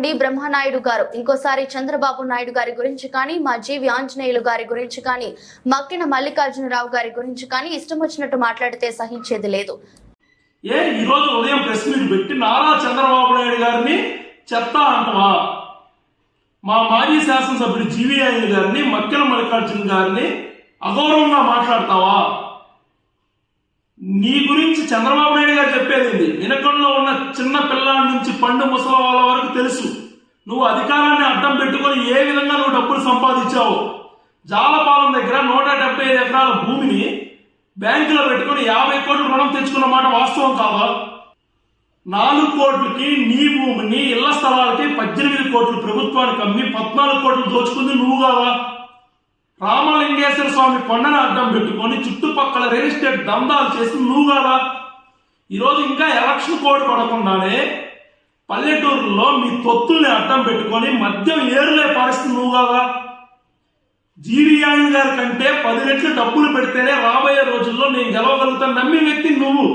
నుండి బ్రహ్మనాయుడు గారు ఇంకోసారి చంద్రబాబు నాయుడు గారి గురించి కానీ, మా జీవి ఆంజనేయులు గారి గురించి కానీ, మక్కిన మల్లికార్జునరావు గారి గురించి కానీ ఇష్టం వచ్చినట్టు మాట్లాడితే సహించేది లేదు. ఈ రోజు ఉదయం ప్రెస్ మీట్ పెట్టి నారా చంద్రబాబు నాయుడు గారిని చెత్త అంటవా, మా మాజీ శాసనసభ్యుడు జీవి ఆంజనేయులు గారిని, మక్కిన మల్లికార్జున గారిని అగౌరవంగా మాట్లాడతావా? నీ గురించి చంద్రబాబు నాయుడు గారు చెప్పేది వినకంలో ఉన్న చిన్న పిల్లాడి నుంచి పండు ముసలి వాళ్ళ వరకు తెలుసు. నువ్వు అధికారాన్ని అడ్డం పెట్టుకొని ఏ విధంగా నువ్వు డబ్బులు సంపాదించావు. జాలపాలెం దగ్గర 175 ఎకరాల భూమిని బ్యాంకులో పెట్టుకుని 50 కోట్ల రుణం తెచ్చుకున్న మాట వాస్తవం కాదా? 4 కోట్లకి నీ భూమిని ఇళ్ల స్థలాలకి 18 కోట్లు ప్రభుత్వానికి అమ్మి 14 కోట్లు దోచుకుంది నువ్వు కాదా? రామలింగేశ్వర స్వామి కొండను అడ్డం పెట్టుకొని చుట్టుపక్కల రియల్ ఎస్టేట్ దందాలు చేసి నువ్వు కాదా? ఈరోజు ఇంకా ఎలక్షన్ కోడ్ పడకుండానే పల్లెటూరులో మీ తొత్తుల్ని అడ్డం పెట్టుకొని మద్యం ఏరులే పరిస్థితి నువ్వు కాదా? జీవి ఆంజనేయులు గారి కంటే 10 రెట్లు డబ్బులు పెడితేనే రాబోయే రోజుల్లో నేను గెలవగలుగుతాను నమ్మిన వ్యక్తి నువ్వు.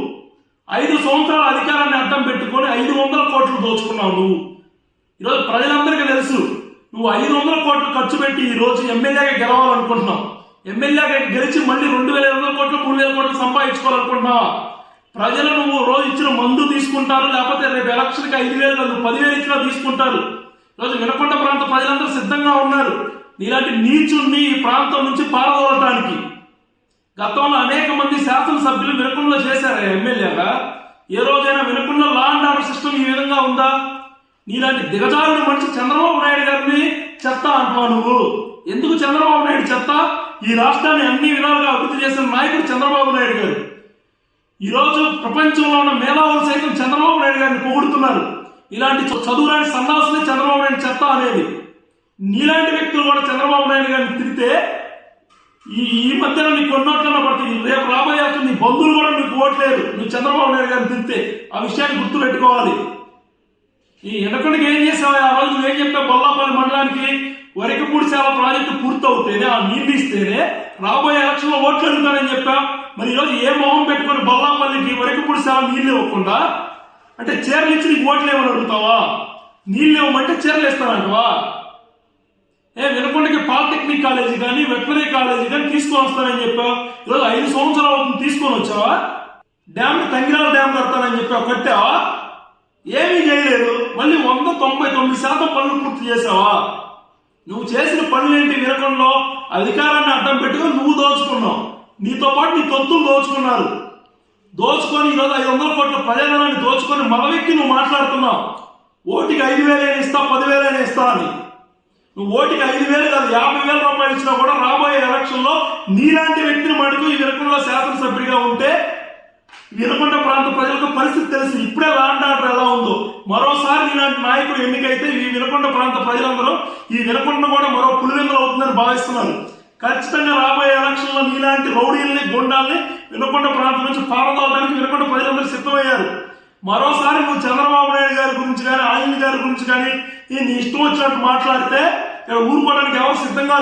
5 సంవత్సరాల అధికారాన్ని అడ్డం పెట్టుకొని 500 కోట్లు దోచుకున్నావు నువ్వు. ఈరోజు ప్రజలందరికీ తెలుసు నువ్వు 500 కోట్లు ఖర్చు పెట్టి ఈ రోజు ఎమ్మెల్యేగా గెలవాలనుకుంటున్నావు. ఎమ్మెల్యేగా గెలిచి మళ్ళీ 2,500 కోట్లు 3,000 కోట్లు సంపాదించుకోవాలనుకుంటున్నావా? ప్రజలు నువ్వు రోజు ఇచ్చిన మందు తీసుకుంటారు, లేకపోతే రేపు ఎలక్షన్కి 5,000 కాదు 10,000 ఇచ్చినా తీసుకుంటారు. ఈరోజు వినకొండ ప్రాంత ప్రజలందరూ సిద్ధంగా ఉన్నారు నీలాంటి నీచుల్ని ఈ ప్రాంతం నుంచి పారదోలటానికి. గతంలో అనేక మంది శాసనసభ్యులు వినకొండలో చేశారా ఎమ్మెల్యేగా? ఏ రోజైనా వినకొండలో లా అండ్ ఆర్డర్ సిస్టమ్ ఈ విధంగా ఉందా? నీలాంటి దిగజారుడు మనిషి చంద్రబాబు నాయుడు గారిని చెత్త అంటున్నావు నువ్వు. ఎందుకు చంద్రబాబు నాయుడు చెత్త? ఈ రాష్ట్రాన్ని అన్ని విధాలుగా అభివృద్ధి చేసిన నాయకుడు చంద్రబాబు నాయుడు గారు. ఈరోజు ప్రపంచంలో ఉన్న మేధావులు సైతం చంద్రబాబు నాయుడు గారిని పొగుడుతున్నారు. ఇలాంటి చదువురాని సన్నాసులే చంద్రబాబు నాయుడు చెత్త అనేది. నీలాంటి వ్యక్తులు కూడా చంద్రబాబు నాయుడు గారిని తిరిగితే ఈ మధ్యన నీకు కొన్నోట్లన్నా పడుతుంది. రేపు రాబోయే నీ బంధువులు కూడా నీకు ఓట్లేదు నువ్వు చంద్రబాబు నాయుడు గారిని తిరిగితే. ఆ విషయాన్ని గుర్తు పెట్టుకోవాలి. ఈ ఎనకొండకి ఏం చేసావు? ఆ రోజు నువ్వేం చెప్పావు? బొల్లాపల్లి మండలానికి వరికపూడిశాల ప్రాజెక్టు పూర్తవుతేనే ఆ నీళ్లు ఇస్తేనే రాబోయే ఎలక్షన్ లో ఓట్లు అడుగుతానని చెప్పా. మరి ఈరోజు ఏ మొహం పెట్టుకుని బొల్లాపల్లికి వరికపూడిశాల నీళ్లు ఇవ్వకుండా అంటే చీరలు ఇచ్చి నీకు ఓట్లు ఏమని అడుగుతావా? నీళ్లు ఇవ్వమంటే చీరలు ఇస్తానంటవా? వినకొండకి పాలిటెక్నిక్ కాలేజీ కానీ వెటనరీ కాలేజీ కానీ తీసుకొని వస్తానని చెప్పావు. ఈరోజు 5 సంవత్సరాలు తీసుకొని వచ్చావా? డ్యామ్ తంగిరాల డ్యామ్ కడతానని చెప్పావు, కట్టావా? ఏమీ చేయలేదు. మళ్ళీ 199% పనులు పూర్తి చేసావా? నువ్వు చేసిన పనులేంటి? వినకొండలో అధికారాన్ని అడ్డం పెట్టుకుని నువ్వు దోచుకున్నావు. నీతో పాటు నీ తొత్తులు దోచుకున్నారు. దోచుకొని ఈరోజు 500 కోట్ల ప్రజాధనాన్ని దోచుకొని మగవెక్కి నువ్వు మాట్లాడుతున్నావు. ఓటికి 5,000 ఇస్తా 10,000 ఇస్తా అని. నువ్వు ఓటికి 5,000 కాదు 50,000 రూపాయలు ఇచ్చినా కూడా రాబోయే ఎలక్షన్ లో నీలాంటి వ్యక్తిని మటుకు ఈ వినకొండలో శాసనసభ్యుడిగా ఉంటే వినకొండ ప్రాంత ప్రజలకు పరిస్థితి తెలుసు. ఇప్పుడే లా అండ్ ఆర్డర్ ఎలా ఉందో. మరోసారి నీలాంటి నాయకుడు ఎన్నికైతే ఈ వినకొండ ప్రాంత ప్రజలందరూ ఈ వినకొండ కూడా మరో పులివెందులు అవుతుందని భావిస్తున్నారు. ఖచ్చితంగా రాబోయే ఎలక్షన్ లో నీలాంటి రౌడీల్ని గుండాల్ని వినకొండ ప్రాంతం నుంచి పారదోలడానికి వినకొండ ప్రజలందరూ సిద్ధమయ్యారు. మరోసారి నువ్వు చంద్రబాబు నాయుడు గారి గురించి కానీ ఆంజనేయ గారి గురించి కానీ నీ ఇష్టం వచ్చినట్టు మాట్లాడితే ఊరుకోవడానికి ఎవరు సిద్ధంగా